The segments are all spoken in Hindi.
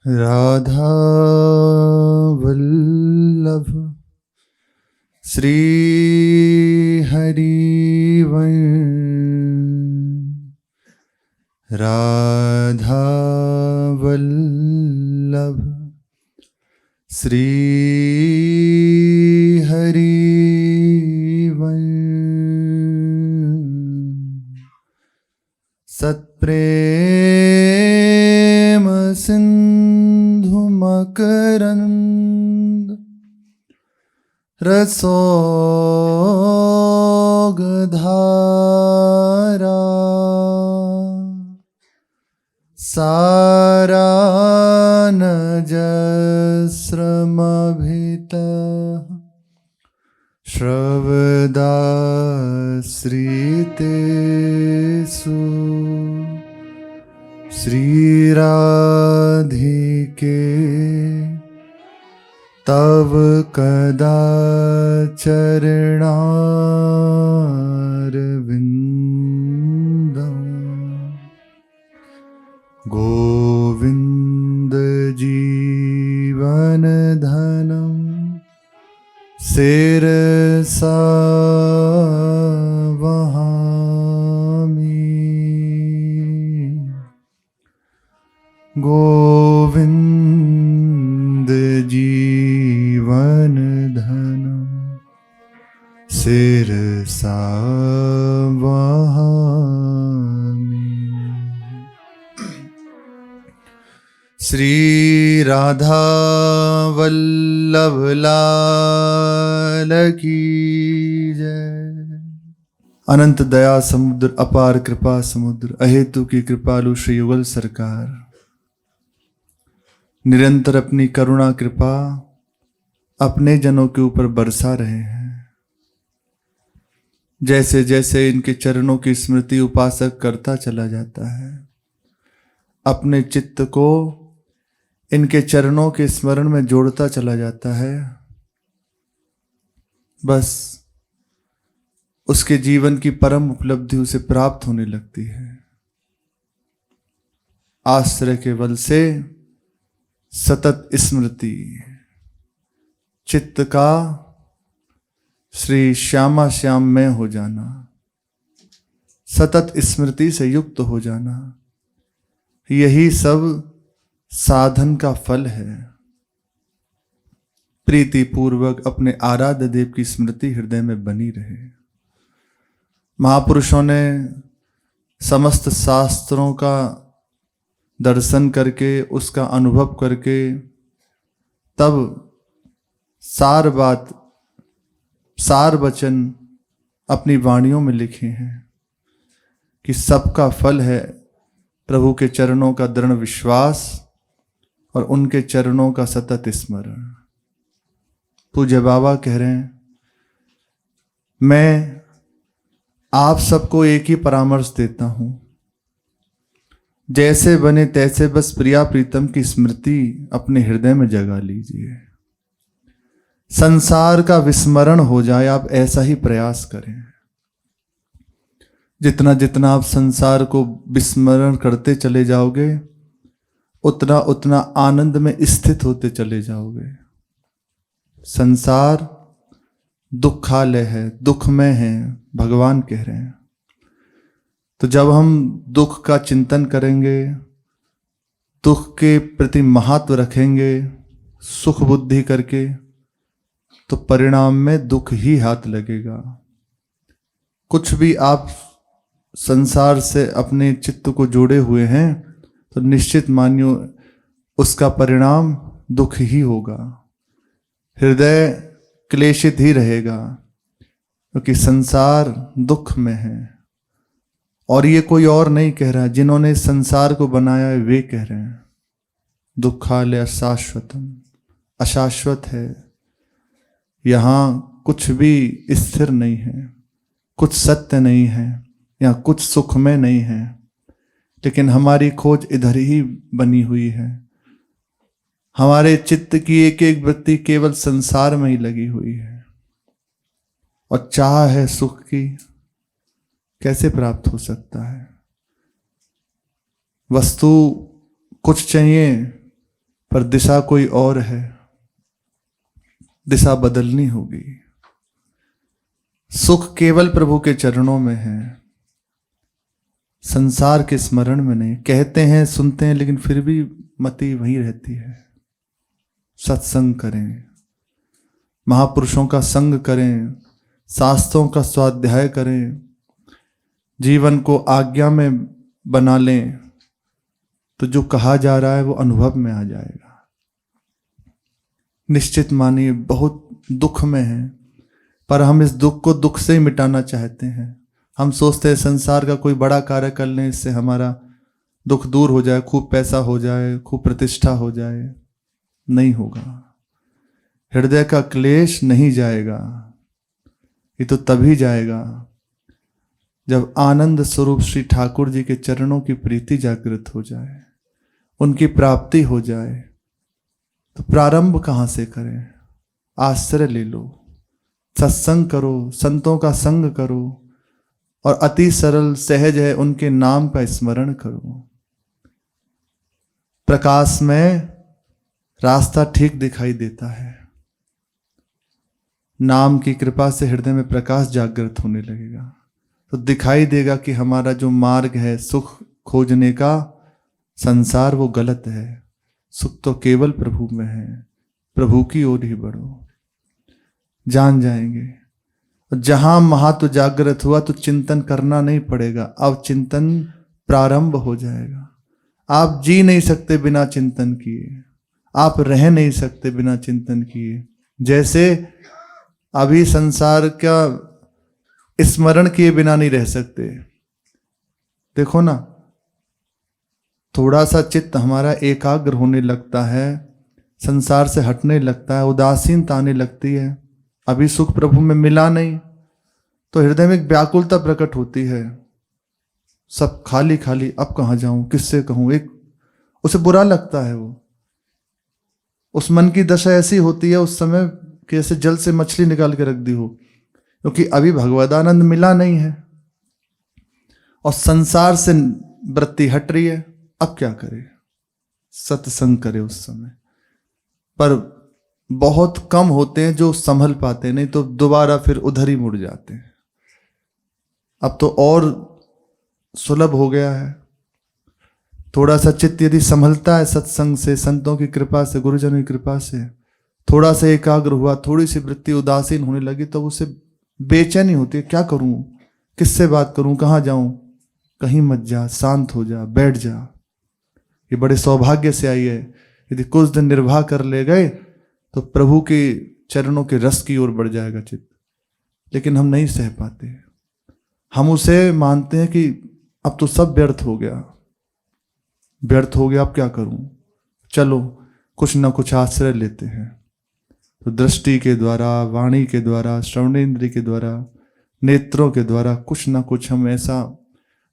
राधा वल्लभ श्री हरिवंश। राधा वल्लभ श्री हरिवंश। सत्प्रेम सिंधु मकरंद रसोगधारा सारानजस्रमभितः श्रवदाश्रितेषु श्रीराधिके तव कदाचरणारविन्दम्। गोविन्द जीवनधनं शिरसा वहामि। गोविन्द जीवनधनं शिरसा वहामि। श्री राधा वल्लभ लाल की जय। अनंत दया समुद्र अपार कृपा समुद्र अहेतु की कृपालु श्री युगल सरकार निरंतर अपनी करुणा कृपा अपने जनों के ऊपर बरसा रहे हैं। जैसे जैसे इनके चरणों की स्मृति उपासक करता चला जाता है, अपने चित्त को इनके चरणों के स्मरण में जोड़ता चला जाता है, बस उसके जीवन की परम उपलब्धि उसे प्राप्त होने लगती है। आश्रय के बल से सतत स्मृति, चित्त का श्री श्यामा श्याम में हो जाना, सतत स्मृति से युक्त हो जाना, यही सब साधन का फल है। प्रीति पूर्वक अपने आराध्य देव की स्मृति हृदय में बनी रहे। महापुरुषों ने समस्त शास्त्रों का दर्शन करके, उसका अनुभव करके तब सार बात, सार वचन अपनी वाणियों में लिखे हैं कि सबका फल है प्रभु के चरणों का दृढ़ विश्वास और उनके चरणों का सतत स्मरण। पूज्य बाबा कह रहे हैं, मैं आप सबको एक ही परामर्श देता हूं, जैसे बने तैसे बस प्रिया प्रीतम की स्मृति अपने हृदय में जगा लीजिए। संसार का विस्मरण हो जाए, आप ऐसा ही प्रयास करें। जितना जितना आप संसार को विस्मरण करते चले जाओगे, उतना उतना आनंद में स्थित होते चले जाओगे। संसार दुखालय है, दुखमय है, भगवान कह रहे हैं। तो जब हम दुख का चिंतन करेंगे, दुख के प्रति महत्व रखेंगे सुख बुद्धि करके, तो परिणाम में दुख ही हाथ लगेगा। कुछ भी आप संसार से अपने चित्त को जोड़े हुए हैं तो निश्चित मानियो उसका परिणाम दुख ही होगा। हृदय क्लेशित ही रहेगा, क्योंकि संसार दुख में है। और ये कोई और नहीं कह रहा, जिन्होंने संसार को बनाया है वे कह रहे हैं। दुखालय शाश्वतम, अशाश्वत है। यहाँ कुछ भी स्थिर नहीं है, कुछ सत्य नहीं है, यहाँ कुछ सुख में नहीं है। लेकिन हमारी खोज इधर ही बनी हुई है। हमारे चित्त की एक एक वृत्ति केवल संसार में ही लगी हुई है और चाह है सुख की। कैसे प्राप्त हो सकता है? वस्तु कुछ चाहिए पर दिशा कोई और है, दिशा बदलनी होगी। सुख केवल प्रभु के चरणों में है, संसार के स्मरण में नहीं। कहते हैं सुनते हैं लेकिन फिर भी मति वहीं रहती है। सत्संग करें, महापुरुषों का संग करें, शास्त्रों का स्वाध्याय करें, जीवन को आज्ञा में बना लें, तो जो कहा जा रहा है वो अनुभव में आ जाएगा। निश्चित मानिए बहुत दुख में है, पर हम इस दुख को दुख से ही मिटाना चाहते हैं। हम सोचते हैं संसार का कोई बड़ा कार्य कर लें, इससे हमारा दुख दूर हो जाए, खूब पैसा हो जाए, खूब प्रतिष्ठा हो जाए। नहीं होगा। हृदय का क्लेश नहीं जाएगा। ये तो तभी जाएगा जब आनंद स्वरूप श्री ठाकुर जी के चरणों की प्रीति जागृत हो जाए, उनकी प्राप्ति हो जाए। तो प्रारंभ कहाँ से करें? आश्रय ले लो, सत्संग करो, संतों का संग करो, और अति सरल सहज है उनके नाम का स्मरण करो। प्रकाश में रास्ता ठीक दिखाई देता है। नाम की कृपा से हृदय में प्रकाश जागृत होने लगेगा, तो दिखाई देगा कि हमारा जो मार्ग है सुख खोजने का, संसार वो गलत है। सुख तो केवल प्रभु में है। प्रभु की ओर ही बढ़ो, जान जाएंगे। जहां महत्व जागृत हुआ तो चिंतन करना नहीं पड़ेगा, अब चिंतन प्रारंभ हो जाएगा। आप जी नहीं सकते बिना चिंतन किए, आप रह नहीं सकते बिना चिंतन किए। जैसे अभी संसार का स्मरण किए बिना नहीं रह सकते। देखो ना, थोड़ा सा चित्त हमारा एकाग्र होने लगता है, संसार से हटने लगता है, उदासीनता आने लगती है। अभी सुख प्रभु में मिला नहीं तो हृदय में एक व्याकुलता प्रकट होती है। सब खाली खाली, अब कहाँ जाऊं, किससे कहूं, एक उसे बुरा लगता है। वो उस मन की दशा ऐसी होती है उस समय कि ऐसे जल से मछली निकाल के रख दी हो, क्योंकि अभी भगवदानंद मिला नहीं है और संसार से वृत्ति हट रही है। अब क्या करे? सत्संग करे उस समय। पर बहुत कम होते हैं जो संभल पाते, नहीं तो दोबारा फिर उधर ही मुड़ जाते हैं। अब तो और सुलभ हो गया है। थोड़ा सा चित्त यदि संभलता है सत्संग से, संतों की कृपा से, गुरुजनों की कृपा से, थोड़ा सा एकाग्र हुआ, थोड़ी सी वृत्ति उदासीन होने लगी तो उसे बेचैनी होती है। क्या करूं, किससे बात करूं, कहाँ जाऊं? कहीं मत जा, शांत हो जा, बैठ जा। ये बड़े सौभाग्य से आई है। यदि कुछ दिन निर्वाह कर ले गए तो प्रभु के चरणों के रस की ओर बढ़ जाएगा चित्त। लेकिन हम नहीं सह पाते। हम उसे मानते हैं कि अब तो सब व्यर्थ हो गया, व्यर्थ हो गया, अब क्या करूं? चलो कुछ ना कुछ आश्रय लेते हैं। तो दृष्टि के द्वारा, वाणी के द्वारा, श्रवणेन्द्रिय के द्वारा, नेत्रों के द्वारा कुछ ना कुछ हम ऐसा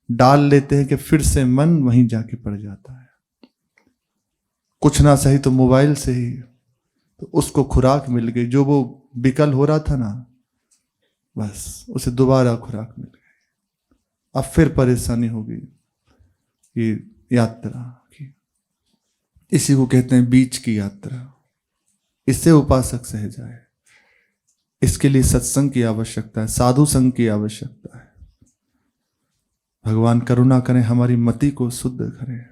डाल लेते हैं कि फिर से मन वहीं जाके पड़ जाता है। कुछ ना सही तो मोबाइल से ही, तो उसको खुराक मिल गई। जो वो विकल हो रहा था ना, बस उसे दोबारा खुराक मिल गई। अब फिर परेशानी होगी। ये यात्रा की, इसी को कहते हैं बीच की यात्रा। इससे उपासक सह जाए। इसके लिए सत्संग की आवश्यकता है, साधु संग की आवश्यकता है। भगवान करुणा करें, हमारी मति को शुद्ध करें।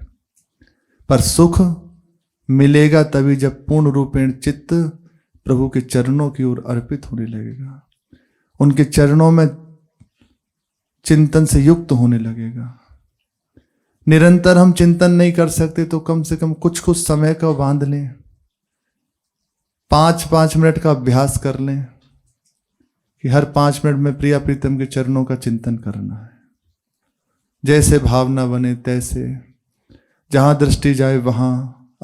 पर सुख मिलेगा तभी जब पूर्ण रूपेण चित्त प्रभु के चरणों की ओर अर्पित होने लगेगा, उनके चरणों में चिंतन से युक्त होने लगेगा। निरंतर हम चिंतन नहीं कर सकते तो कम से कम कुछ कुछ समय का बांध लें, 5-5 मिनट का अभ्यास कर लें कि हर 5 मिनट में प्रिया प्रीतम के चरणों का चिंतन करना है। जैसे भावना बने तैसे, जहां दृष्टि जाए वहां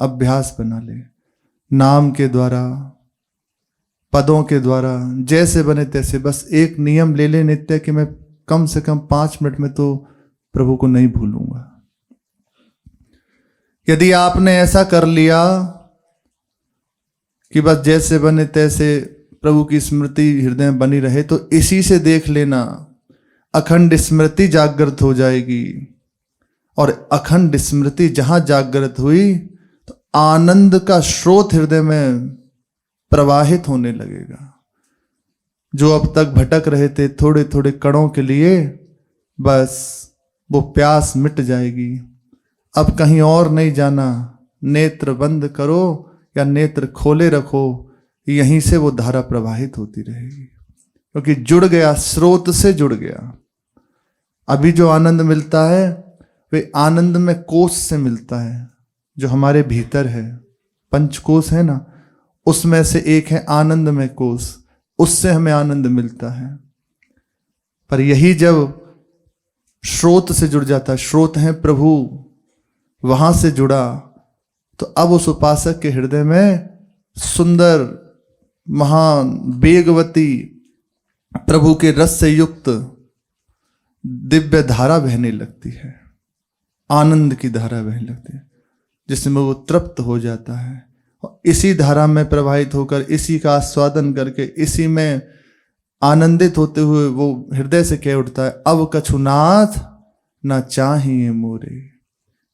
अभ्यास बना ले। नाम के द्वारा, पदों के द्वारा, जैसे बने तैसे। बस एक नियम ले ले नित्य कि मैं कम से कम 5 मिनट में तो प्रभु को नहीं भूलूंगा। यदि आपने ऐसा कर लिया कि बस जैसे बने तैसे प्रभु की स्मृति हृदय में बनी रहे, तो इसी से देख लेना अखंड स्मृति जागृत हो जाएगी। और अखंड स्मृति जहां जागृत हुई तो आनंद का स्रोत हृदय में प्रवाहित होने लगेगा। जो अब तक भटक रहे थे थोड़े थोड़े कणों के लिए, बस वो प्यास मिट जाएगी। अब कहीं और नहीं जाना, नेत्र बंद करो या नेत्र खोले रखो, यहीं से वो धारा प्रवाहित होती रहेगी, क्योंकि जुड़ गया, स्रोत से जुड़ गया। अभी जो आनंद मिलता है वे आनंद में कोष से मिलता है, जो हमारे भीतर है। पंचकोश है ना, उसमें से एक है आनंद में कोष, उससे हमें आनंद मिलता है। पर यही जब स्रोत से जुड़ जाता है, स्रोत है प्रभु, वहां से जुड़ा, तो अब उस उपासक के हृदय में सुंदर महान वेगवती प्रभु के रस से युक्त दिव्य धारा बहने लगती है, आनंद की धारा बहने लगती है, जिसमें वो तृप्त हो जाता है। और इसी धारा में प्रवाहित होकर, इसी का आस्वादन करके, इसी में आनंदित होते हुए वो हृदय से कह उठता है, अब कछुनाथ न चाहिए मोरे,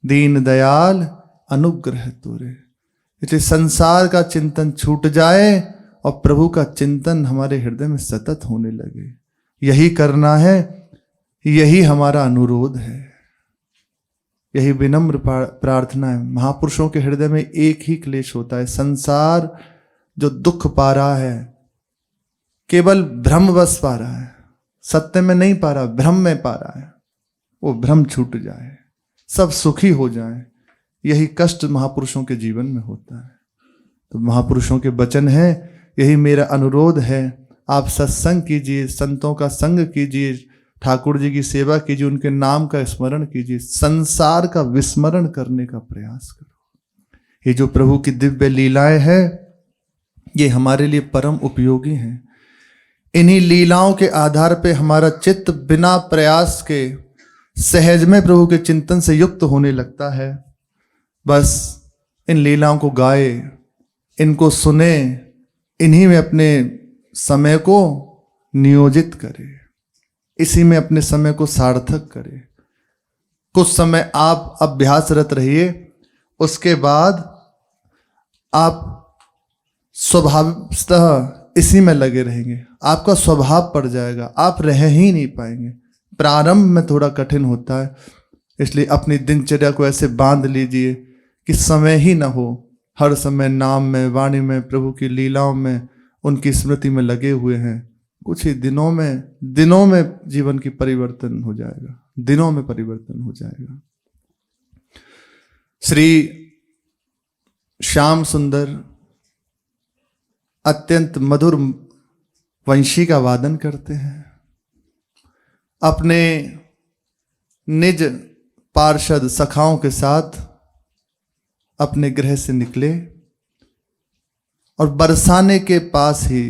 दीन दयाल अनुग्रह तोरे। इसलिए संसार का चिंतन छूट जाए और प्रभु का चिंतन हमारे हृदय में सतत होने लगे। यही करना है, यही हमारा अनुरोध है, यही विनम्र प्रार्थना है। महापुरुषों के हृदय में एक ही क्लेश होता है, संसार जो दुख पा रहा है केवल भ्रमवश पा रहा है, सत्य में नहीं पा रहा, भ्रम में पा रहा है। वो भ्रम छूट जाए, सब सुखी हो जाए, यही कष्ट महापुरुषों के जीवन में होता है। तो महापुरुषों के वचन है, यही मेरा अनुरोध है, आप सत्संग कीजिए, संतों का संग कीजिए, ठाकुर जी की सेवा कीजिए, उनके नाम का स्मरण कीजिए, संसार का विस्मरण करने का प्रयास करो। ये जो प्रभु की दिव्य लीलाएं हैं, ये हमारे लिए परम उपयोगी हैं। इन्हीं लीलाओं के आधार पे हमारा चित्त बिना प्रयास के सहज में प्रभु के चिंतन से युक्त होने लगता है। बस इन लीलाओं को गाए, इनको सुने, इन्हीं में अपने समय को नियोजित करे, इसी में अपने समय को सार्थक करे। कुछ समय आप अभ्यासरत रहिए, उसके बाद आप स्वभावतः इसी में लगे रहेंगे, आपका स्वभाव पड़ जाएगा, आप रह ही नहीं पाएंगे। प्रारंभ में थोड़ा कठिन होता है, इसलिए अपनी दिनचर्या को ऐसे बांध लीजिए कि समय ही ना हो, हर समय नाम में, वाणी में, प्रभु की लीलाओं में, उनकी स्मृति में लगे हुए हैं। कुछ ही दिनों में जीवन की परिवर्तन हो जाएगा, दिनों में परिवर्तन हो जाएगा। श्री श्याम सुंदर अत्यंत मधुर वंशी का वादन करते हैं। अपने निज पार्षद सखाओं के साथ अपने गृह से निकले और बरसाने के पास ही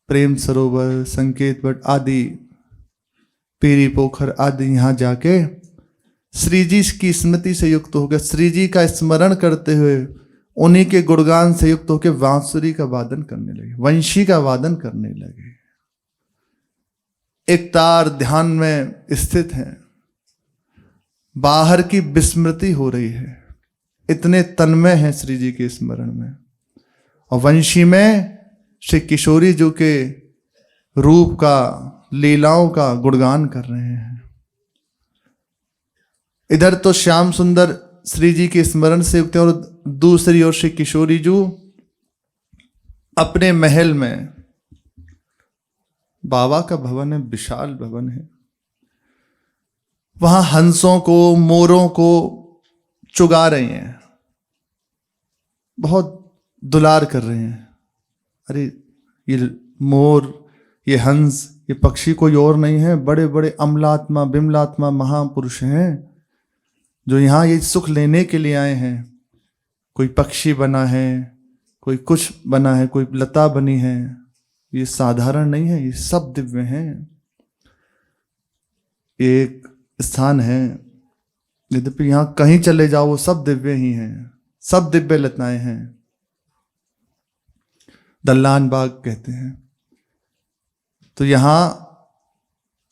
प्रेम सरोवर, संकेत वट आदि, पीरी पोखर आदि यहाँ जाके श्री जी की स्मृति से युक्त होकर, श्री जी का स्मरण करते हुए, उन्हीं के गुणगान से युक्त होकर बांसुरी का वादन करने लगे, वंशी का वादन करने लगे। एक तार ध्यान में स्थित है, बाहर की विस्मृति हो रही है, इतने तन्मय हैं श्री जी के स्मरण में। और वंशी में श्री किशोरी जी के रूप का, लीलाओं का गुणगान कर रहे हैं। इधर तो श्याम सुंदर श्री जी के स्मरण से युक्त है, और दूसरी ओर श्री किशोरी जी अपने महल में, बाबा का भवन है, विशाल भवन है, वहां हंसों को, मोरों को चुगा रहे हैं, बहुत दुलार कर रहे हैं। अरे ये मोर, ये हंस, ये पक्षी कोई और नहीं है, बड़े बड़े अमलात्मा, बिमलात्मा महापुरुष हैं जो यहाँ ये सुख लेने के लिए आए हैं। कोई पक्षी बना है, कोई कुछ बना है, कोई लता बनी है, ये साधारण नहीं है, ये सब दिव्य हैं। एक स्थान है, यद्यपि यहाँ कहीं चले जाओ वो सब दिव्य ही हैं, सब दिव्य लताएं हैं। दल्लान बाग कहते हैं। तो यहाँ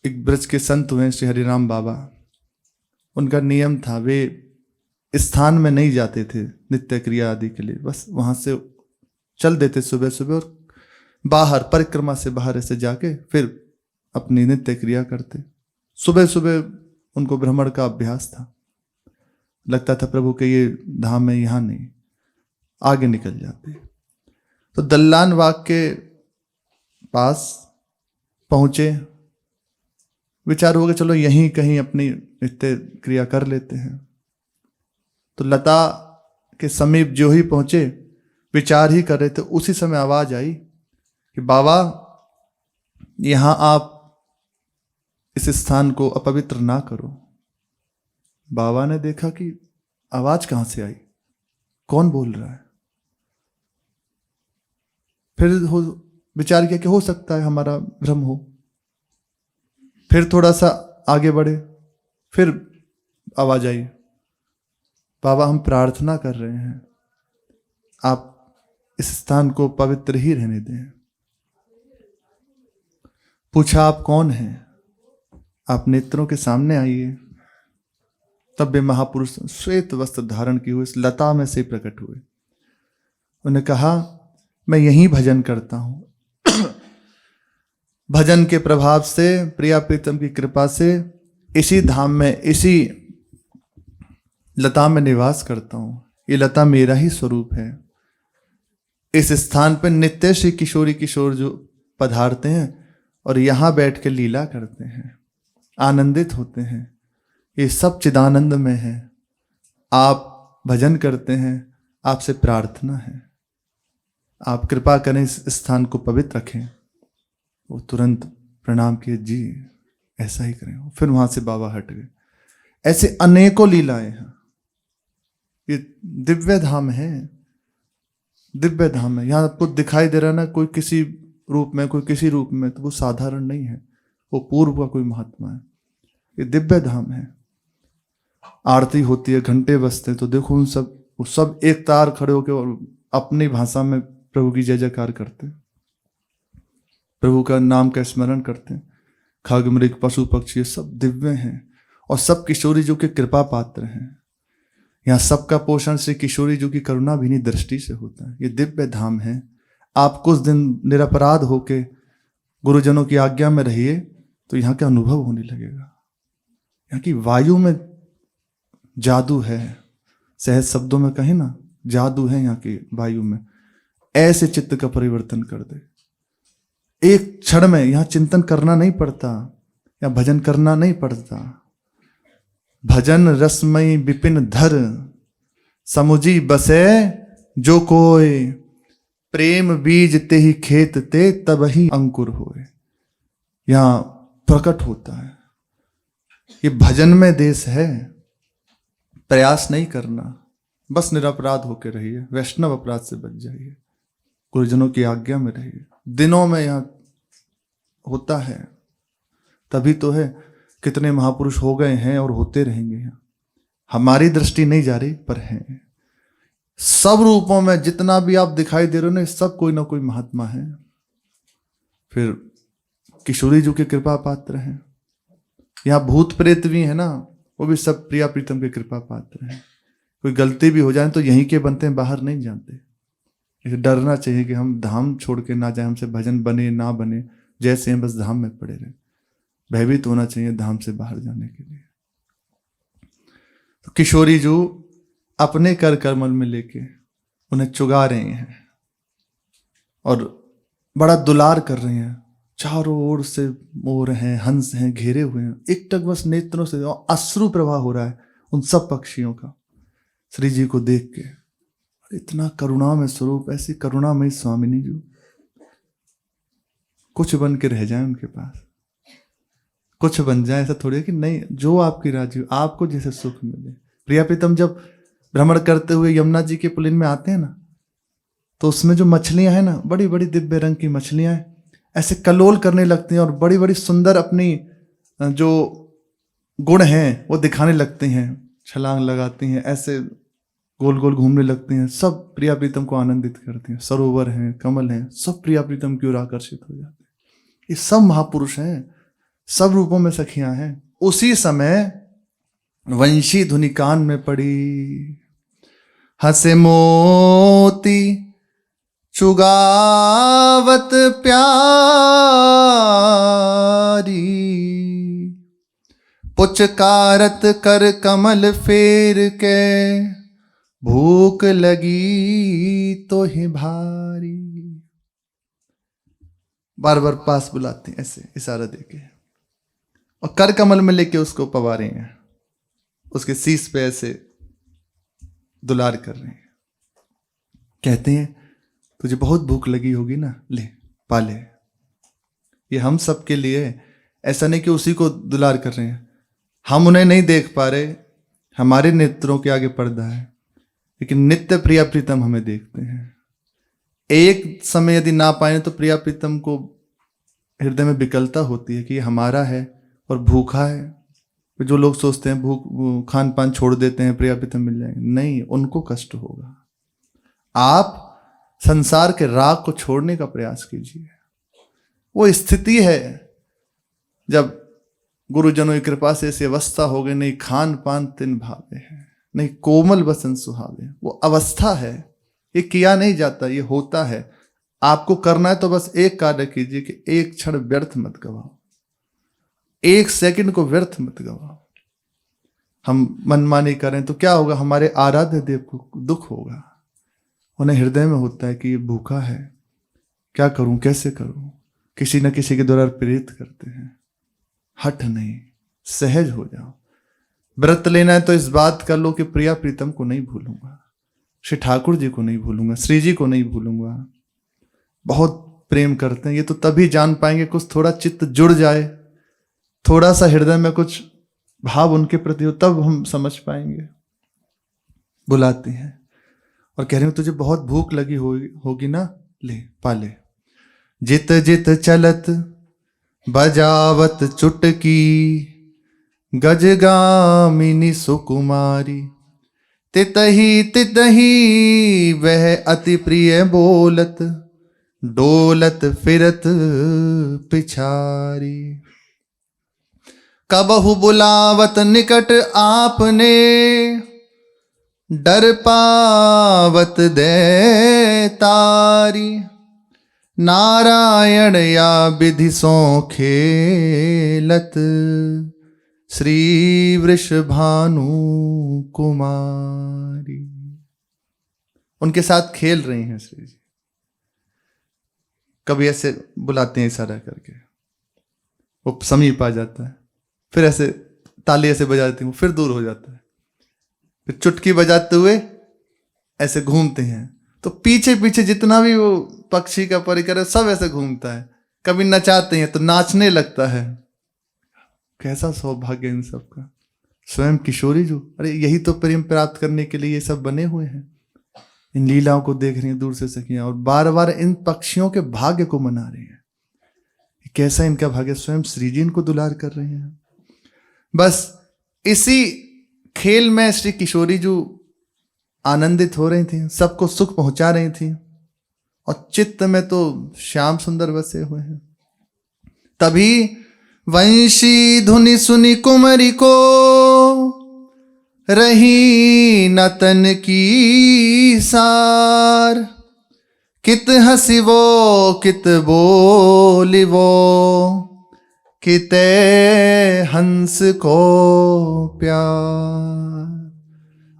एक ब्रज के संत हुए श्री हरिराम बाबा, उनका नियम था, वे स्थान में नहीं जाते थे नित्य क्रिया आदि के लिए, बस वहां से चल देते सुबह सुबह और बाहर परिक्रमा से बाहर ऐसे जाके फिर अपनी नित्य क्रिया करते। सुबह सुबह उनको भ्रमण का अभ्यास था, लगता था प्रभु के ये धाम है, यहाँ नहीं, आगे निकल जाते। तो दल्लान बाग के पास पहुंचे, विचार हो गया चलो यहीं कहीं अपनी नित्य क्रिया कर लेते हैं। तो लता के समीप जो ही पहुंचे, विचार ही कर रहे थे, उसी समय आवाज आई कि बाबा यहां आप इस स्थान को अपवित्र ना करो। बाबा ने देखा कि आवाज कहां से आई, कौन बोल रहा है। फिर विचार किया कि हो सकता है हमारा भ्रम हो। फिर थोड़ा सा आगे बढ़े, फिर आवाज आई, बाबा हम प्रार्थना कर रहे हैं, आप इस स्थान को पवित्र ही रहने दें। पूछा आप कौन हैं, आप नेत्रों के सामने आइए। तब वे महापुरुष श्वेत वस्त्र धारण किए हुए इस लता में से प्रकट हुए। उन्होंने कहा मैं यहीं भजन करता हूं। भजन के प्रभाव से, प्रिया प्रीतम की कृपा से इसी धाम में, इसी लता में निवास करता हूं। ये लता मेरा ही स्वरूप है। इस स्थान पर नित्य श्री किशोरी किशोर जो पधारते हैं और यहां बैठ के लीला करते हैं, आनंदित होते हैं, ये सब चिदानंद में है। आप भजन करते हैं, आपसे प्रार्थना है, आप कृपा करें इस स्थान को पवित्र रखें। वो तुरंत प्रणाम किए, जी ऐसा ही करें। फिर वहां से बाबा हट गए। ऐसे अनेकों लीलाएं हैं। ये दिव्य धाम है, दिव्य धाम है। यहां आपको दिखाई दे रहा है ना, कोई किसी रूप में, कोई किसी रूप में, तो वो साधारण नहीं है, वो पूर्व का कोई महात्मा है। ये दिव्य धाम है। आरती होती है, घंटे बजते, तो देखो उन सब, वो सब एक तार खड़े होकर और अपनी भाषा में प्रभु की जय जयकार करते, प्रभु का नाम का स्मरण करते हैं। खग मृग पशु पक्षी सब दिव्य हैं और सब किशोरी जो के कृपा पात्र हैं। यहाँ सबका पोषण श्री किशोरी जो की करुणा भीनी दृष्टि से होता है। ये दिव्य धाम है। आप कुछ दिन निरपराध होके गुरुजनों की आज्ञा में रहिए तो यहाँ का अनुभव होने लगेगा। यहाँ की वायु में जादू है, सहज शब्दों में कहें ना, जादू है यहाँ की वायु में। ऐसे चित्त का परिवर्तन कर दे। एक क्षण में यहाँ चिंतन करना नहीं पड़ता, या भजन करना नहीं पड़ता। भजन रसमयी विपिन धर, समुझी बसे जो कोय, प्रेम बीज ते ही खेत ते तब ही अंकुर होए। यहाँ प्रकट होता है। ये भजन में देश है। प्रयास नहीं करना, बस निरपराध होकर रहिए, वैष्णव अपराध से बच जाइए, गुरुजनों की आज्ञा में रहिए। दिनों में यहाँ होता है, तभी तो है कितने महापुरुष हो गए हैं और होते रहेंगे। यहाँ हमारी दृष्टि नहीं जा रही, पर है सब रूपों में। जितना भी आप दिखाई दे रहे हो ना, सब कोई ना कोई महात्मा है। फिर किशोरी जी के कृपा पात्र हैं। यहाँ भूत प्रेत भी है ना, वो भी सब प्रिया प्रीतम के कृपा पात्र हैं। कोई गलती भी हो जाए तो यहीं के बनते हैं, बाहर नहीं जानते। इसे डरना चाहिए कि हम धाम छोड़ के ना जाए, हमसे भजन बने ना बने, जैसे हैं बस धाम में पड़े रहे। भयभीत होना चाहिए धाम से बाहर जाने के लिए। तो किशोरी जो अपने कर कमल में लेके उन्हें चुगा रहे हैं और बड़ा दुलार कर रहे हैं। चारों ओर से मोर हैं, हंस हैं, घेरे हुए हैं। एक टक बस नेत्रों से अश्रु प्रवाह हो रहा है उन सब पक्षियों का, श्री जी को देख के। इतना करुणा में स्वरूप, ऐसी करुणा में स्वामिनी जो कुछ बन के रह जाए उनके पास, कुछ बन जाए। ऐसा थोड़ी है कि नहीं, जो आपकी राजी, आपको जैसे सुख मिले। प्रिया प्रीतम जब भ्रमण करते हुए यमुना जी के पुलिन में आते हैं ना, तो उसमें जो मछलियां हैं ना, बड़ी बड़ी दिव्य रंग की मछलियां हैं, ऐसे कलोल करने लगती हैं और बड़ी बड़ी सुंदर अपनी जो गुण हैं वो दिखाने लगती हैं, छलांग लगाती हैं, ऐसे गोल गोल घूमने लगती हैं। सब प्रिया प्रीतम को आनंदित करती हैं। सरोवर हैं, कमल हैं, सब प्रिया प्रीतम की ओर आकर्षित हो जाते हैं। ये सब महापुरुष हैं, सब रूपों में सखियां हैं। उसी समय वंशी धुनि कान में पड़ी, हंसे मोती चुगावत प्यारी, पुचकारत कर कमल फेर के, भूख लगी तो ही भारी। बार बार पास बुलाते हैं ऐसे इशारा देके, और कर कमल में लेके उसको पवा रहे हैं, उसके शीश पे ऐसे दुलार कर रहे हैं। कहते हैं तुझे बहुत भूख लगी होगी ना, ले पा ले। ये हम सब के लिए, ऐसा नहीं कि उसी को दुलार कर रहे हैं, हम उन्हें नहीं देख पा रहे, हमारे नेत्रों के आगे पर्दा है, लेकिन नित्य प्रिया प्रीतम हमें देखते हैं। एक समय यदि ना पाए तो प्रिया प्रीतम को हृदय में विकलता होती है कि ये हमारा है और भूखा है। जो लोग सोचते हैं भूख खान पान छोड़ देते हैं प्रिया प्रीतम मिल जाएंगे, नहीं, उनको कष्ट होगा। आप संसार के राग को छोड़ने का प्रयास कीजिए। वो स्थिति है जब गुरुजनों की कृपा से ऐसी अवस्था हो गई, नहीं खान पान तिन भावे है, नहीं कोमल बसन सुहावे। वो अवस्था है, ये किया नहीं जाता, ये होता है। आपको करना है तो बस एक कार्य कीजिए कि एक क्षण व्यर्थ मत गवाओ, एक सेकंड को व्यर्थ मत गवाओ। हम मनमानी करें तो क्या होगा, हमारे आराध्य देव को दुख होगा। उन्हें हृदय में होता है कि ये भूखा है, क्या करूं, कैसे करूं, किसी न किसी के द्वारा प्रेरित करते हैं। हठ नहीं, सहज हो जाओ। व्रत लेना है तो इस बात कर लो कि प्रिया प्रीतम को नहीं भूलूंगा, श्री ठाकुर जी को नहीं भूलूंगा, श्री जी को नहीं भूलूंगा। बहुत प्रेम करते हैं, ये तो तभी जान पाएंगे, कुछ थोड़ा चित्त जुड़ जाए, थोड़ा सा हृदय में कुछ भाव उनके प्रति हो, तब हम समझ पाएंगे। बुलाती हैं और कह रहे हैं तुझे बहुत भूख लगी होगी ना, ले पा ले। जित जित चलत बजावत चुटकी, गजगामिनी सुकुमारी, तितही तितही वह अति प्रिय बोलत, डोलत फिरत पिछारी। कबहु बुलावत निकट आपने, डर पावत दे तारी। नारायण या विधि सो खेलत, श्री वृषभानु कुमारी। उनके साथ खेल रही हैं श्री जी। कभी ऐसे बुलाते हैं इशारा करके, वो समीप आ जाता है, फिर ऐसे ताली ऐसे बजाती हूँ, फिर दूर हो जाता है, फिर चुटकी बजाते हुए ऐसे घूमते हैं, तो पीछे पीछे जितना भी वो पक्षी का परिकर है सब ऐसे घूमता है। कभी नचाते हैं तो नाचने लगता है। कैसा सौभाग्य इन सब का। स्वयं किशोरी जो, अरे यही तो प्रेम प्राप्त करने के लिए ये सब बने हुए हैं। इन लीलाओं को देख रही हैं दूर से सखियां, और बार बार इन पक्षियों के भाग्य को मना रही हैं। कैसा इनका भाग्य, स्वयं श्री जी इनको दुलार कर रहे हैं। बस इसी खेल में श्री किशोरी जो आनंदित हो रही थी, सबको सुख पहुंचा रही थी, और चित्त में तो श्याम सुंदर बसे हुए हैं। तभी वंशी धुनि सुनी कुमरी को, रही न तन की सार। कित हंसी वो कित बोली वो, किते हंस को प्यार।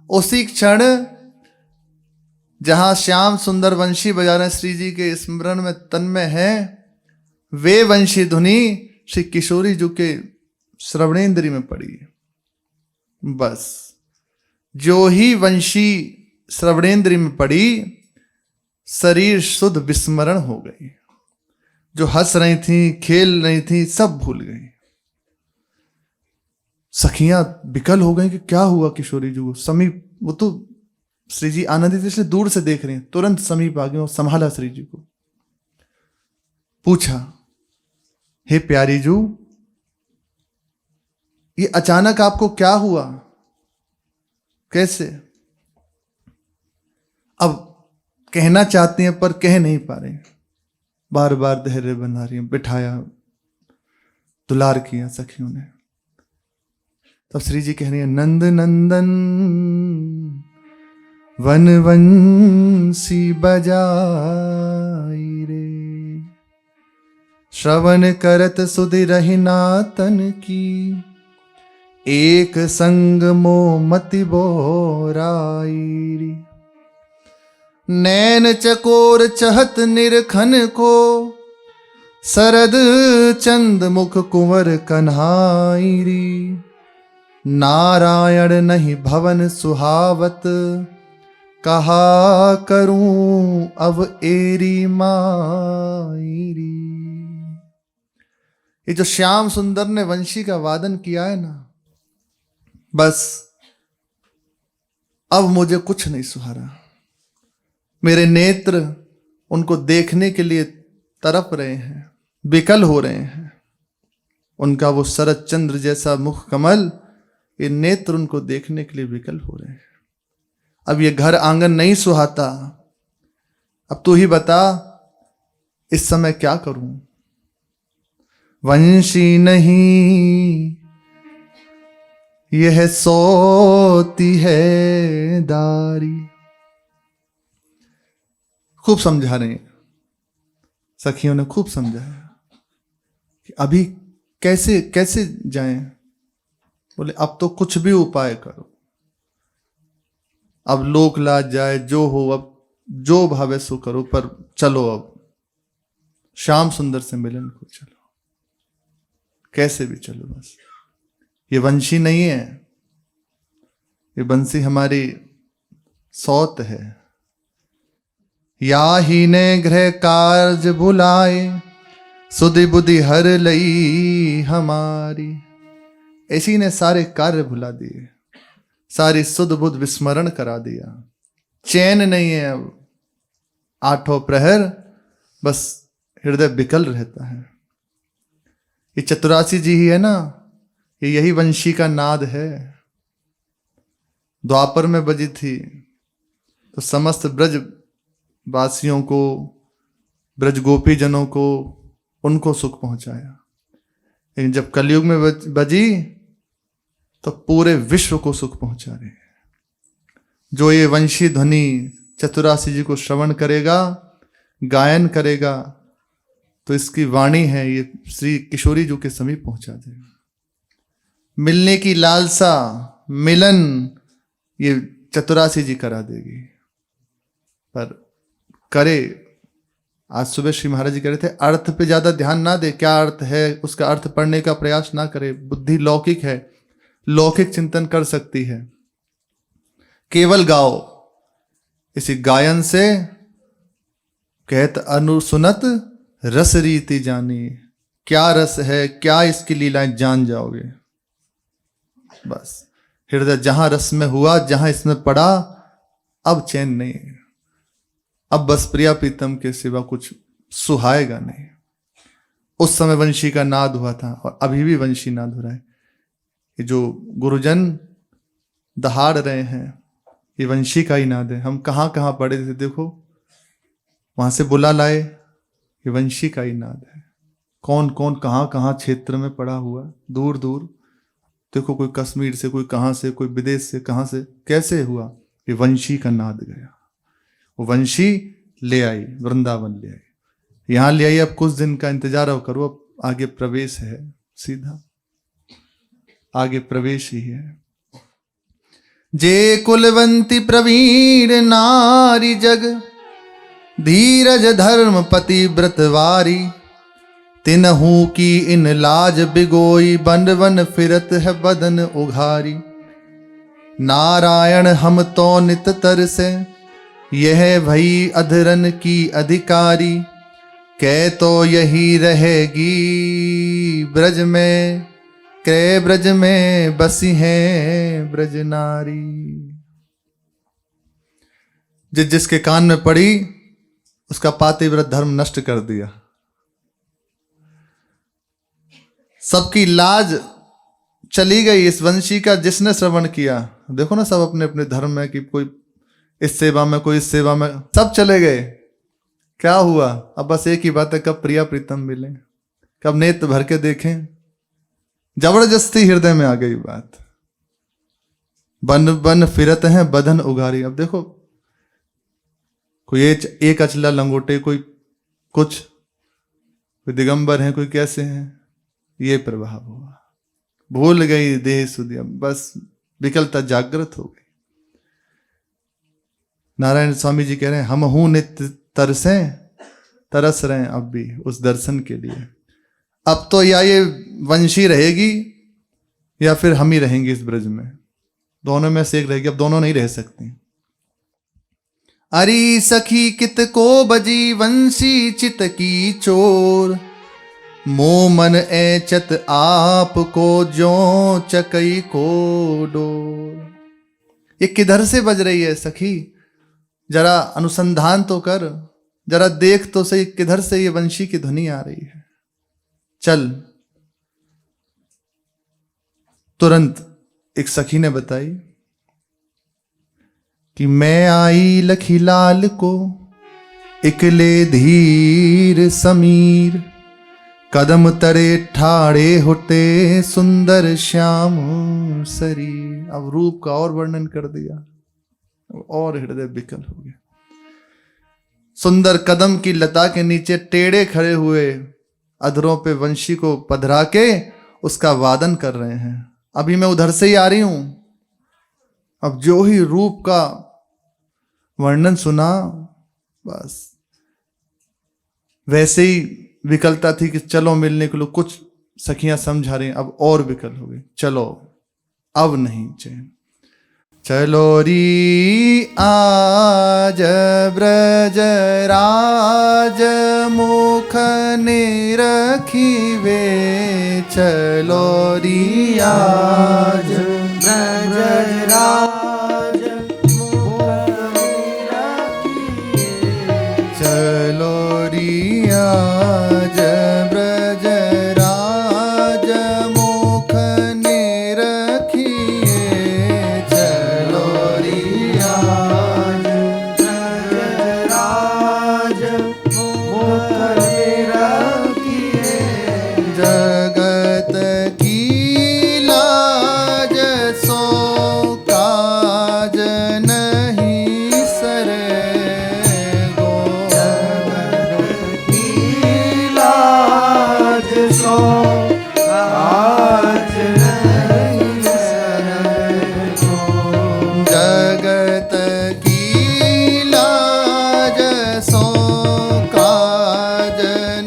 उसी क्षण जहां श्याम सुंदर वंशी बजा रहे श्री जी के स्मरण में तन्मय है, वे वंशी धुनी श्री किशोरी जी के श्रवणेन्द्री में पड़ी। बस जो ही वंशी श्रवणेन्द्री में पड़ी, शरीर शुद्ध विस्मरण हो गई। जो हंस रही थी, खेल रही थी, सब भूल गई। सखियां विकल हो गई कि क्या हुआ किशोरी जी को। समीप, वो तो श्री जी आनंदित इसलिए दूर से देख रहे हैं, तुरंत समीप आ गए और संभाला श्री जी को। पूछा, हे प्यारी जू, ये अचानक आपको क्या हुआ, कैसे? अब कहना चाहती हैं पर कह नहीं पा रहे, बार बार धैर्य बना रही हैं। बिठाया, दुलार किया सखियों ने। तब श्री जी कह रही है, नंद नंदन वन वंशी बजाई रे, श्रवण करत सुधि रही नातन की, एक संग मोमति बोराई रे। नैन चकोर चहत निरखन को, सरद चंद मुख कुंवर कन्हाई री, नारायण नहीं भवन सुहावत, कहा करूं अब एरी मायरी। ये जो श्याम सुंदर ने वंशी का वादन किया है ना, बस अब मुझे कुछ नहीं सुहारा। मेरे नेत्र उनको देखने के लिए तरफ रहे हैं, विकल हो रहे हैं। उनका वो शरद चंद्र जैसा मुख कमल, ये नेत्र उनको देखने के लिए विकल हो रहे हैं। अब ये घर आंगन नहीं सुहाता। अब तू ही बता इस समय क्या करूं। वंशी नहीं यह सोती है दारी। खूब समझा रहे हैं सखियों ने, खूब समझाया कि अभी कैसे कैसे जाएं। बोले अब तो कुछ भी उपाय करो, अब लोक लाज जाए जो हो, अब जो भावे सो करो, पर चलो अब श्याम सुंदर से मिलन को चलो, कैसे भी चलो। बस ये वंशी नहीं है, ये बंसी हमारी सौत है। या ही ने गृह कार्य भुलाए, सुधि बुद्धि हर लई हमारी। ऐसी ने सारे कार्य भुला दिए, सारी सुध बुध विस्मरण करा दिया। चैन नहीं है अब, आठों प्रहर बस हृदय विकल रहता है। ये चतुरासी जी ही है ना, ये यही वंशी का नाद है। द्वापर में बजी थी तो समस्त ब्रज वासियों को, ब्रज गोपी जनों को, उनको सुख पहुंचाया। लेकिन जब कलयुग में बजी तो पूरे विश्व को सुख पहुंचा रहे हैं। जो ये वंशी ध्वनि चतुरासी जी को श्रवण करेगा, गायन करेगा, तो इसकी वाणी है ये श्री किशोरी जी के समीप पहुंचा देगा। मिलने की लालसा, मिलन ये चतुरासी जी करा देगी। पर करे, आज सुबह श्री महाराज जी कह रहे थे, अर्थ पे ज्यादा ध्यान ना दे, क्या अर्थ है उसका अर्थ पढ़ने का प्रयास ना करे। बुद्धि लौकिक है, लौकिक चिंतन कर सकती है। केवल गाओ, इसी गायन से कहत अनुसुनत रस रीति जानी। क्या रस है, क्या इसकी लीलाएं जान जाओगे। बस हृदय जहां रस में हुआ, जहां इसमें पड़ा, अब चैन नहीं है। अब बस प्रिया प्रीतम के सिवा कुछ सुहाएगा नहीं। उस समय वंशी का नाद हुआ था और अभी भी वंशी नाद हो रहा है। ये जो गुरुजन दहाड़ रहे हैं, ये वंशी का ही नाद है। हम कहाँ कहाँ पढ़े थे, देखो वहां से बुला लाए, ये वंशी का ही नाद है। कौन कौन कहाँ कहाँ क्षेत्र में पड़ा हुआ, दूर दूर। देखो कोई कश्मीर से, कोई कहाँ से, कोई विदेश से, कहाँ से, कैसे हुआ, ये वंशी का नाद गया। वो वंशी ले आई, वृंदावन ले आई, यहां ले आई। अब कुछ दिन का इंतजार करो, अब आगे प्रवेश है, सीधा आगे प्रवेश ही है। जे कुलवंती प्रवीण नारी जग, धीरज धर्म पति व्रतवारी। तिनहु की इन लाज बिगोई, बन वन फिरत है बदन उघारी। नारायण हम तो नित तर से, यह भई अधरन की अधिकारी। कह तो यही रहेगी ब्रज में, कै ब्रज में बसी हैं ब्रज नारी। जिसके कान में पड़ी उसका पातिव्रत धर्म नष्ट कर दिया। सबकी लाज चली गई इस वंशी का जिसने श्रवण किया। देखो ना, सब अपने अपने धर्म में, कि कोई इस सेवा में, कोई इस सेवा में, सब चले गए। क्या हुआ? अब बस एक ही बात है, कब प्रिया प्रीतम मिले, कब नेत्र भर के देखें। जबरदस्ती हृदय में आ गई बात। बन बन फिरत हैं बदन उगारी। अब देखो, कोई एक अचला लंगोटे, कोई कुछ, कोई दिगंबर हैं, कोई कैसे हैं, ये प्रभाव हुआ। भूल गई देह सुधी, अब बस विकलता जागृत हो गई। नारायण स्वामी जी कह रहे हैं, हम हूं नित्य तरस रहे हैं अब भी उस दर्शन के लिए। अब तो या ये वंशी रहेगी या फिर हम ही रहेंगे इस ब्रज में, दोनों में से एक रहेगी। अब दोनों नहीं रह सकती। अरी सखी कित को बजी वंशी चित की चोर, मोमन ऐचत आप को जो चकई को डोर। ये किधर से बज रही है सखी, जरा अनुसंधान तो कर, जरा देख तो सही किधर से ये वंशी की ध्वनि आ रही है। चल, तुरंत एक सखी ने बताई कि मैं आई लखीलाल को इकले धीर समीर, कदम तरे ठाड़े होते सुंदर श्याम शरीर। अब रूप का और वर्णन कर दिया और हृदय विकल हो गया। सुंदर कदम की लता के नीचे टेढ़े खड़े हुए अधरों पे वंशी को पधरा के उसका वादन कर रहे हैं। अभी मैं उधर से ही आ रही हूं। अब जो ही रूप का वर्णन सुना, बस वैसे ही विकलता थी कि चलो मिलने के लिए। कुछ सखियां समझा रही, अब और विकल हो गई। चलो अब नहीं चैन। चलो री आज ब्रज राज मुख निरखिवे, चलो री आज ब्रज राज मुख निरखिवे, चलो री आज ब्रज राज मुख निरखिए, चलो री आज ब्रज राज मुख निरखिए। जगत की लाज सो काज नहीं सरे गो, जगत की लाज सो काज नहीं सरे गो, जगत की लाज सो काज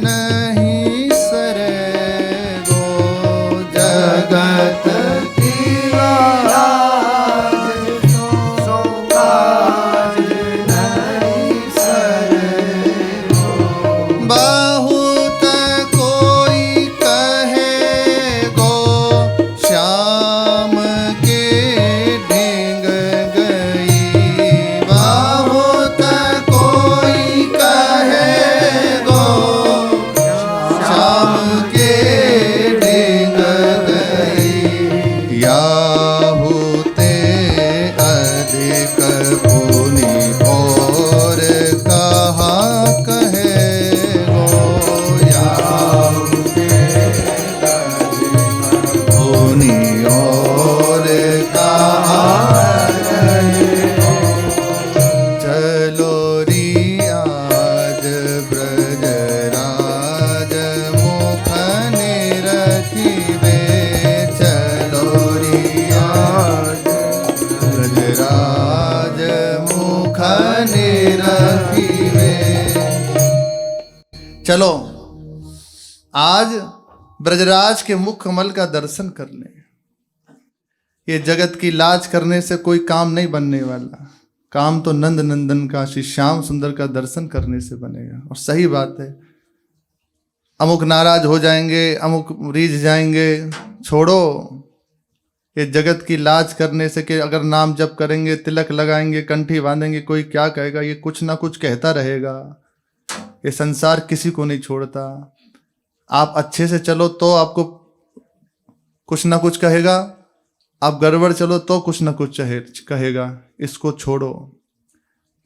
नहीं सरे गो, जगत की लाज सो काज नहीं सरे गो। बहुत कोई कहे गो श्याम के ढेंग गई, बहुत कोई कहे गो श्याम के ढेंग गई, या होते अधिक पुनि और कहाँ कहे गो, या होते अधिक पुनि और कहाँ कहे गो। चलो री आज ब्रज राज मुख निरखिवे, चलो री आज ब्रज राज मुख निरखिवे। चलो आज ब्रजराज के मुख कमल का दर्शन कर लें। ये जगत की लाज करने से कोई काम नहीं बनने वाला। काम तो नंद नंदन का, श्री श्याम सुंदर का दर्शन करने से बनेगा। और सही बात है, अमुक नाराज हो जाएंगे, अमुक रीझ जाएंगे, छोड़ो। ये जगत की लाज करने से कि अगर नाम जप करेंगे, तिलक लगाएंगे, कंठी बांधेंगे, कोई क्या कहेगा, ये कुछ ना कुछ कहता रहेगा। ये संसार किसी को नहीं छोड़ता। आप अच्छे से चलो तो आपको कुछ ना कुछ कहेगा, आप गड़बड़ चलो तो कुछ ना कुछ कहेगा। इसको छोड़ो,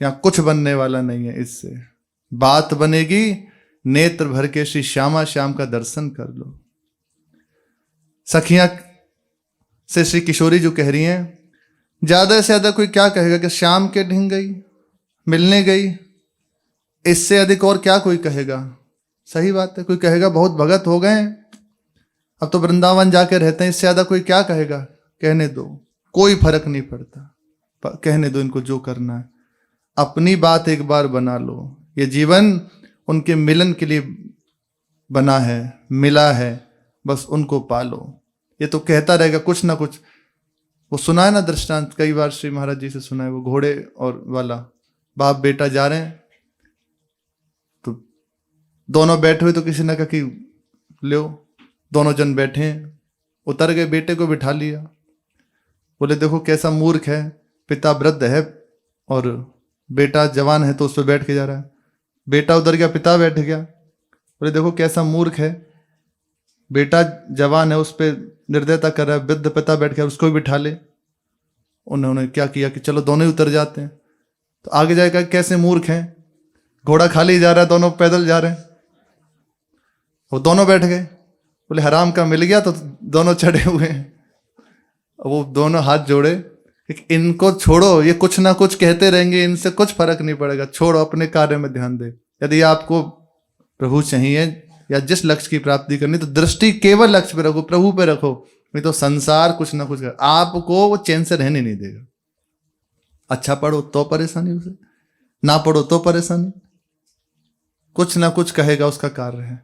यहाँ कुछ बनने वाला नहीं है। इससे बात बनेगी, नेत्र भर के श्री श्यामा श्याम का दर्शन कर लो। सखियां से श्री किशोरी जो कह रही हैं ज्यादा से ज्यादा कोई क्या कहेगा कि शाम के ढिंग गई, मिलने गई, इससे अधिक और क्या कोई कहेगा। सही बात है, कोई कहेगा बहुत भगत हो गए, अब तो वृंदावन जाके रहते हैं, इससे ज्यादा कोई क्या कहेगा। कहने दो, कोई फर्क नहीं पड़ता, कहने दो इनको जो करना है। अपनी बात एक बार बना लो, ये जीवन उनके मिलन के लिए बना है, मिला है, बस उनको पालो। ये तो कहता रहेगा कुछ ना कुछ। वो सुना है ना दृष्टांत, कई बार श्री महाराज जी से सुना है, वो घोड़े और वाला बाप बेटा जा रहे हैं, तो दोनों बैठे हुए, तो किसी ने कहा कि लो, दोनों जन बैठे हैं, उतर गए, बेटे को बिठा लिया। बोले देखो कैसा मूर्ख है, पिता वृद्ध है और बेटा जवान है तो उस पर बैठ के जा रहा है। बेटा उतर गया, पिता बैठ गया। बोले देखो कैसा मूर्ख है, बेटा जवान है उस पर निर्दयता कर रहा है, वृद्ध पिता बैठ गया, उसको भी बिठा ले। उन्होंने क्या किया कि चलो दोनों ही उतर जाते हैं। तो आगे जाएगा कैसे मूर्ख हैं, घोड़ा खाली जा रहा है, दोनों पैदल जा रहे हैं, वो दोनों बैठ गए। बोले हराम का मिल गया, तो दोनों चढ़े हुए हैं। वो दोनों हाथ जोड़े, इनको छोड़ो, ये कुछ ना कुछ कहते रहेंगे, इनसे कुछ फर्क नहीं पड़ेगा, छोड़ो, अपने कार्य में ध्यान दे। यदि आपको प्रभु चाहिए या जिस लक्ष्य की प्राप्ति करनी, तो दृष्टि केवल लक्ष्य पे रखो, प्रभु पे रखो, नहीं तो संसार कुछ ना कुछ कर आपको वो चैन से रहने नहीं देगा। अच्छा पढ़ो तो परेशानी उसे, ना पढ़ो तो परेशानी, कुछ ना कुछ कहेगा, उसका कार्य है।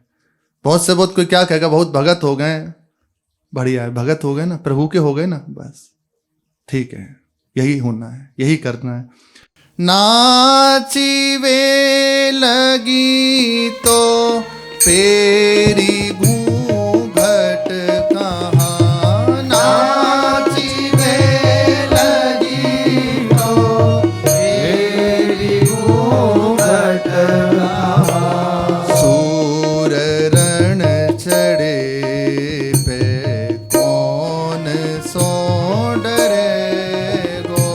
बहुत से बहुत कोई क्या कहेगा, बहुत भगत हो गए, बढ़िया है, भगत हो गए ना, प्रभु के हो गए ना, बस ठीक है, यही होना है, यही करना है। नाची वे लगी तो पेरी घूंघट कहाँ, नाची वे लगी तो पेरी घूंघट कहाँ, सूर रण चढ़े पे कौन सो डरे गो,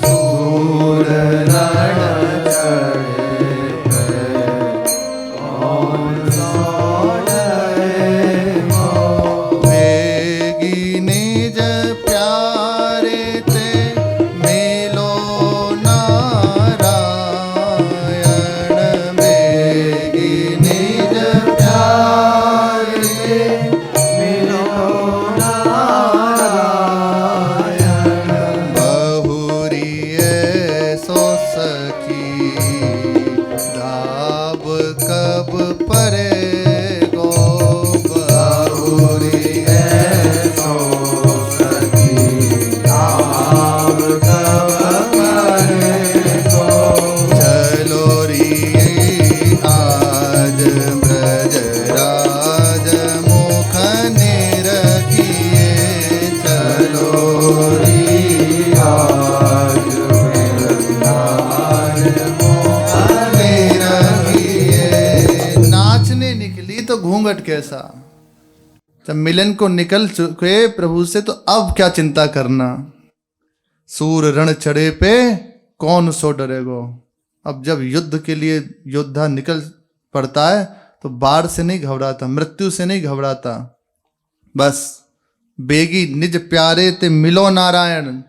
सूर रण चढ़े पे कौन सो डरे गो, वेगी निज प्यारे ते मिलो नारायण, वेगी निज प्यारे मिलो बहुरी सो सखी दाब कब परे गो, बहुरी सो सखी दाब कब परे गो, चलो री आज ब्रज राज मुख निरखिए, चलो री आज ब्रज राज मुख निरखिए। नाचने निकली तो घूंघट कैसा, जब मिलन को निकल चुके प्रभु से, तो अब क्या चिंता करना। सूर रण चढ़े पे कौन सो डरेगो। अब जब युद्ध के लिए योद्धा निकल पड़ता है, तो बाढ़ से नहीं घबराता, मृत्यु से नहीं घबराता, बस बेगी निज प्यारे ते मिलो नारायण,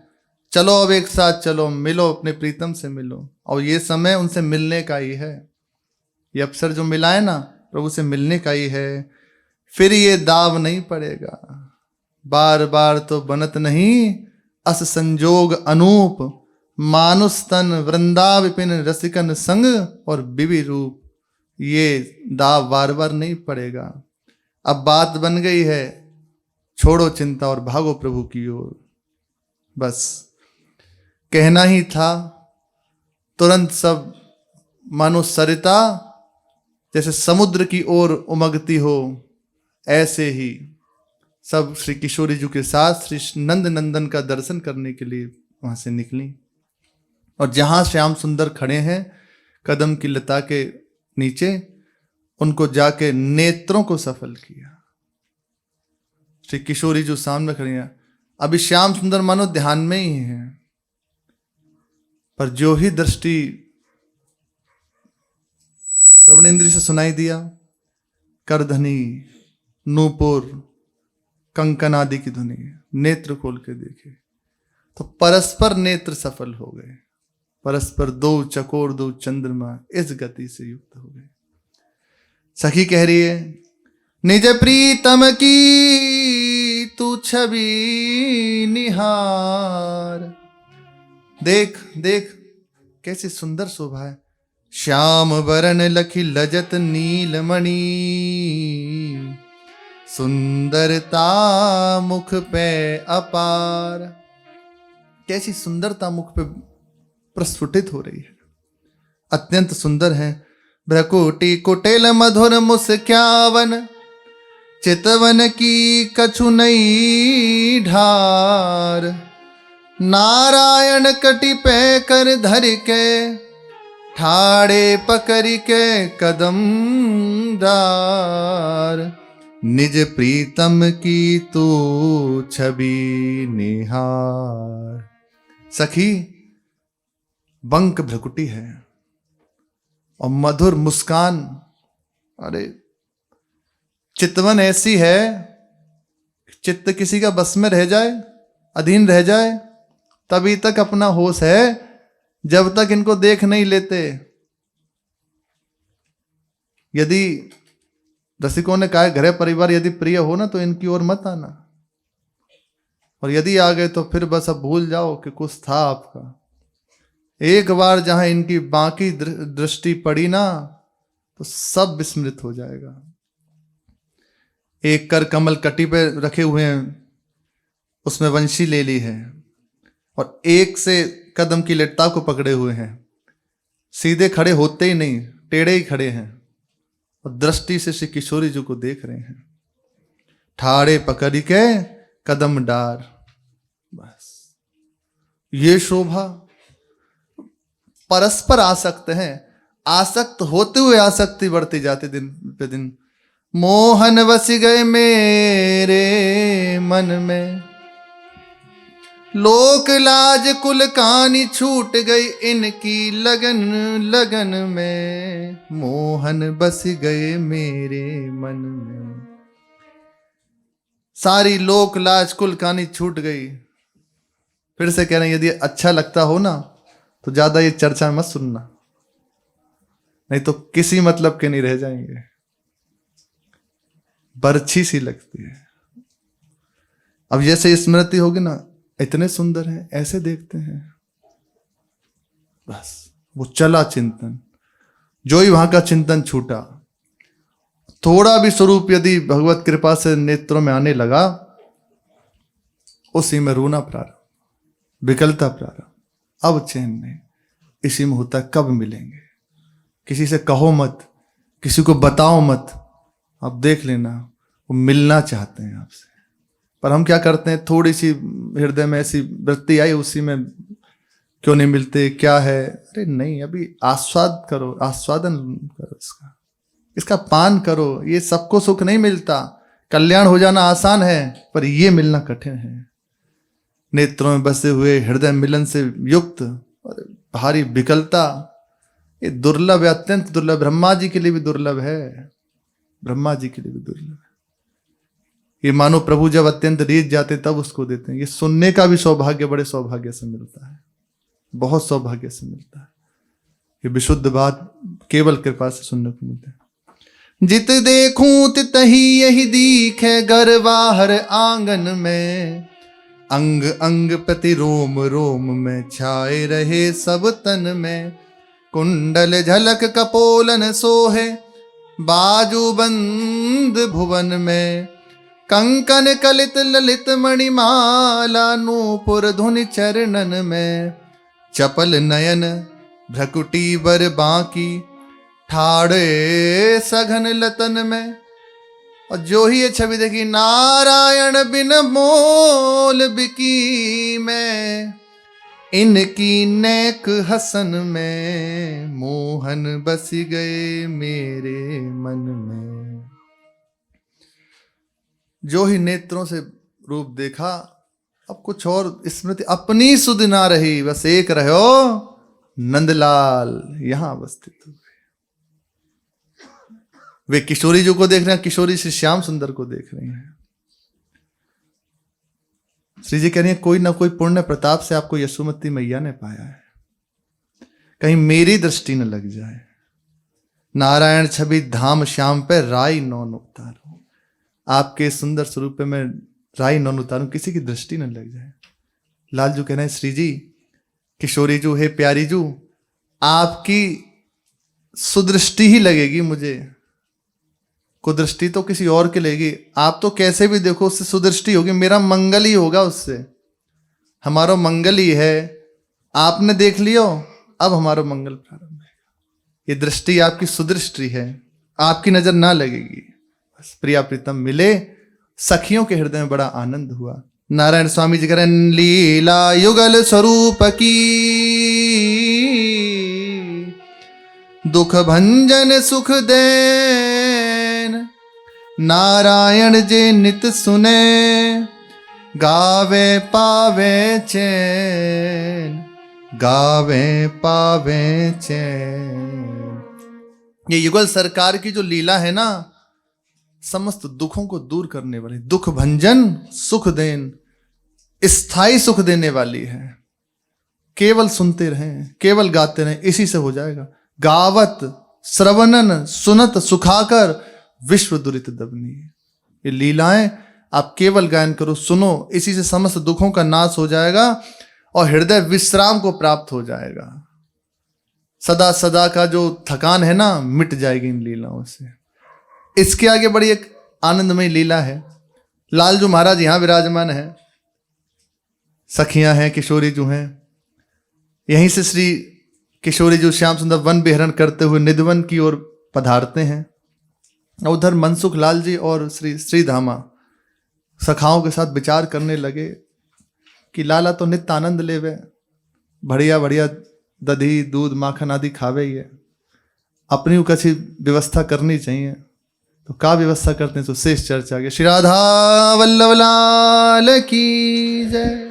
चलो अब एक साथ चलो, मिलो, अपने प्रीतम से मिलो। और ये समय उनसे मिलने का ही है, ये अवसर जो मिला है ना, प्रभु से मिलने का ही है। फिर ये दाव नहीं पड़ेगा, बार बार तो बनत नहीं अस संजोग अनूप, मानुस तन वृंदा विपिन रसिकन संग और बिबी रूप, ये दाव बार बार नहीं पड़ेगा। अब बात बन गई है, छोड़ो चिंता और भागो प्रभु की ओर। बस कहना ही था, तुरंत सब मानो सरिता जैसे समुद्र की ओर उमगती हो, ऐसे ही सब श्री किशोरी जी के साथ श्री नंद नंदन का दर्शन करने के लिए वहां से निकली। और जहां श्याम सुंदर खड़े हैं कदम की लता के नीचे, उनको जाके नेत्रों को सफल किया। श्री किशोरी जो सामने खड़ी हैं, अभी श्याम सुंदर मानो ध्यान में ही हैं, पर जो ही दृष्टि श्रवण इंद्रिय से सुनाई दिया, करधनी, नूपुर, कंकन आदि की ध्वनि, नेत्र खोल के देखे तो परस्पर नेत्र सफल हो गए, परस्पर दो चकोर दो चंद्रमा इस गति से युक्त हो गए। सखी कह रही है, निज प्रीतम की तू छवि निहार। देख देख कैसी सुंदर शोभा है। श्याम वरण लखी लजत नीलमणि, सुंदरता मुख पे अपार। कैसी सुंदरता मुख पे प्रस्फुटित हो रही है, अत्यंत सुंदर है। भ्रकुटी कुटिल मधुर मुस्क्यावन, चितवन की कछु नई ढार। नारायण कटि पे कर धर के, ठाड़े पकड़ के कदम डार। निज प्रीतम की तू छवि निहार। सखी बंक भ्रकुटी है और मधुर मुस्कान, अरे चितवन ऐसी है, चित्त किसी का बस में रह जाए, अधीन रह जाए, तभी तक अपना होश है, जब तक इनको देख नहीं लेते। यदि रसिकों ने कहा घर परिवार यदि प्रिय हो ना तो इनकी ओर मत आना, और यदि आ गए तो फिर बस अब भूल जाओ कि कुछ था आपका। एक बार जहां इनकी बाकी दृष्टि पड़ी ना तो सब विस्मृत हो जाएगा। एक कर कमल कटी पे रखे हुए हैं, उसमें वंशी ले ली है, और एक से कदम की लट्टा को पकड़े हुए हैं। सीधे खड़े होते ही नहीं, टेढ़े ही खड़े हैं और दृष्टि से श्री किशोरी जी को देख रहे हैं। ठाड़े पकड़ के कदम डार, बस ये शोभा। परस्पर आसक्त हैं, आसक्त होते हुए आसक्ति बढ़ती जाती दिन पे दिन। मोहन बस गए मेरे मन में, लोक लाज कुल कानी छूट गई इनकी लगन लगन में। मोहन बस गए मेरे मन में, सारी लोक लाज कुल कानी छूट गई। फिर से कह रहे हैं, यदि अच्छा लगता हो ना तो ज्यादा ये चर्चा मत सुनना, नहीं तो किसी मतलब के नहीं रह जाएंगे। बरछी सी लगती है। अब जैसे स्मृति होगी ना, इतने सुंदर हैं, ऐसे देखते हैं, बस वो चला चिंतन। जो ही वहां का चिंतन छूटा, थोड़ा भी स्वरूप यदि भगवत कृपा से नेत्रों में आने लगा, उसी में रोना प्रारंभ, विकलता प्रारंभ। अब चैन नहीं, इसी में होता है कब मिलेंगे। किसी से कहो मत, किसी को बताओ मत, आप देख लेना वो मिलना चाहते हैं आपसे। पर हम क्या करते हैं, थोड़ी सी हृदय में ऐसी वृत्ति आई, उसी में क्यों नहीं मिलते, क्या है। अरे नहीं, अभी आस्वाद करो, आस्वादन करो, इसका पान करो। ये सबको सुख नहीं मिलता। कल्याण हो जाना आसान है, पर ये मिलना कठिन है। नेत्रों में बसे हुए हृदय मिलन से युक्त और भारी विकलता, ये दुर्लभ है, अत्यंत दुर्लभ। ब्रह्मा जी के लिए भी दुर्लभ है, ब्रह्मा जी के लिए भी दुर्लभ है। ये मानो प्रभु जब अत्यंत रीझ जाते तब उसको देते हैं। ये सुनने का भी सौभाग्य बड़े सौभाग्य से मिलता है, बहुत सौभाग्य से मिलता है। ये विशुद्ध बात केवल कृपा से सुनने को मिलता है। जित देखूं तितहि यही दीखे, घर बाहर आंगन में। अंग अंग प्रति रोम रोम में, छाए रहे सब तन में। कुंडल झलक कपोलन सोहे, बाजू बंद भुवन में। कंकन कलित ललित मणिमाला, नूपुर धुनि चरणन में। चपल नयन भ्रकुटी बर बाकी, ठाड़े सघन लतन में। और जो ही ये छवि देखी, नारायण बिन मोल बिकी में। इनकी नेक हसन में, मोहन बस गए मेरे मन में। जो ही नेत्रों से रूप देखा, अब कुछ और स्मृति अपनी सुध ना रही, बस एक रहो नंदलाल यहां अवस्थित हुए। वे किशोरी जी को देख रहे हैं, किशोरी से श्याम सुंदर को देख रहे हैं। श्री जी कह रही है कोई ना कोई पुण्य प्रताप से आपको यशोमती मैया ने पाया है, कहीं मेरी दृष्टि न लग जाए। नारायण छवि धाम श्याम पे राई नौन उतारूं, आपके सुंदर स्वरूप पे मैं राई नौन उतारूं, किसी की दृष्टि न लग जाए। लालजू कह रहे हैं श्री जी, किशोरी जू है प्यारी जू, आपकी सुदृष्टि ही लगेगी मुझे, कुदृष्टि तो किसी और के लगेगी। आप तो कैसे भी देखो उससे सुदृष्टि होगी, मेरा मंगल ही होगा उससे, हमारा मंगल ही है। आपने देख लियो, अब हमारा मंगल प्रारंभ है। ये दृष्टि आपकी सुदृष्टि है, आपकी नजर ना लगेगी। बस प्रिया प्रीतम मिले, सखियों के हृदय में बड़ा आनंद हुआ। नारायण स्वामी जी कह रहे हैं लीला युगल स्वरूप की, दुख भंजन सुख देन, नारायण जे नित सुने, गावे पावे चैन, गावे पावे चैन। ये युगल सरकार की जो लीला है ना, समस्त दुखों को दूर करने वाली, दुख भंजन सुख देन, स्थायी सुख देने वाली है। केवल सुनते रहें, केवल गाते रहें, इसी से हो जाएगा। गावत श्रवणन सुनत सुखाकर विश्व दुरित दबनी। ये लीलाएं आप केवल गायन करो, सुनो, इसी से समस्त दुखों का नाश हो जाएगा और हृदय विश्राम को प्राप्त हो जाएगा। सदा सदा का जो थकान है ना, मिट जाएगी इन लीलाओं से। इसके आगे बड़ी एक आनंदमय लीला है। लालजू महाराज यहां विराजमान है, सखियां हैं, किशोरी जू हैं। यहीं से श्री किशोरी जू श्याम सुंदर वन विहरण करते हुए निधवन की ओर पधारते हैं। उधर मनसुख लाल जी और श्री श्रीधामा सखाओं के साथ विचार करने लगे कि लाला तो नित्य आनंद लेवे, बढ़िया बढ़िया दधी दूध माखन आदि खावे ही है, अपनी कसी व्यवस्था करनी चाहिए। तो का व्यवस्था करते हैं, तो शेष चर्चा के। श्री राधा वल्लभ लाल की जय।